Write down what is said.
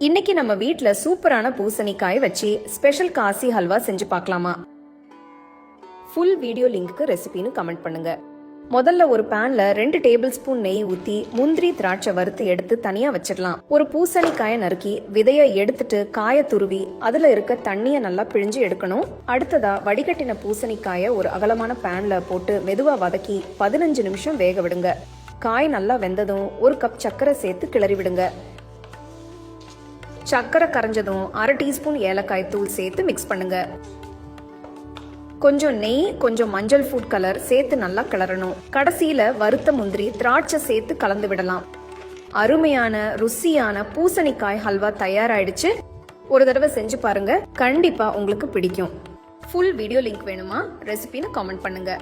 இன்னைக்கு நம்ம வீட்ல சூப்பரான பூசணிக்காய் வச்சு ஸ்பெஷல் காசி ஹல்வா செஞ்சு பார்க்கலாமா? ஃபுல் வீடியோ லிங்க்கு ரெசிபின்னு கமெண்ட் பண்ணுங்க. முதல்ல ஒரு பேன்ல 2 டேபிள் ஸ்பூன் நெய் ஊத்தி முந்திரி திராட்சை வறுத்து எடுத்து தனியா வச்சிடலாம். ஒரு பூசணிக்காயை நறுக்கி விதைய எடுத்துட்டு காய துருவி அதுல இருக்க தண்ணிய நல்லா பிழிஞ்சு எடுக்கணும். அடுத்ததா வடிகட்டின பூசணிக்காயை ஒரு அகலமான பேன்ல போட்டு மெதுவா வதக்கி 15 நிமிஷம் வேக விடுங்க. காய் நல்லா வெந்ததும் 1 கப் சர்க்கரை சேர்த்து கிளறி விடுங்க. சர்க்கரை கரைஞ்சதும் 1/2 டீஸ்பூன் ஏலக்காய் தூள் சேர்த்து மிக்ஸ் பண்ணுங்க. கொஞ்சம் நெய், கொஞ்சம் மஞ்சள் ஃபுட் கலர் சேர்த்து நல்லா கிளறணும். கடைசியில வறுத்த முந்திரி திராட்சை சேர்த்து கலந்து விடலாம். அருமையான ருசியான பூசணிக்காய் ஹல்வா தயாராயிடுச்சு. ஒரு தடவை செஞ்சு பாருங்க, கண்டிப்பா உங்களுக்கு பிடிக்கும். ஃபுல் வீடியோ லிங்க் வேணுமா? ரெசிபின்னு கமெண்ட் பண்ணுங்க.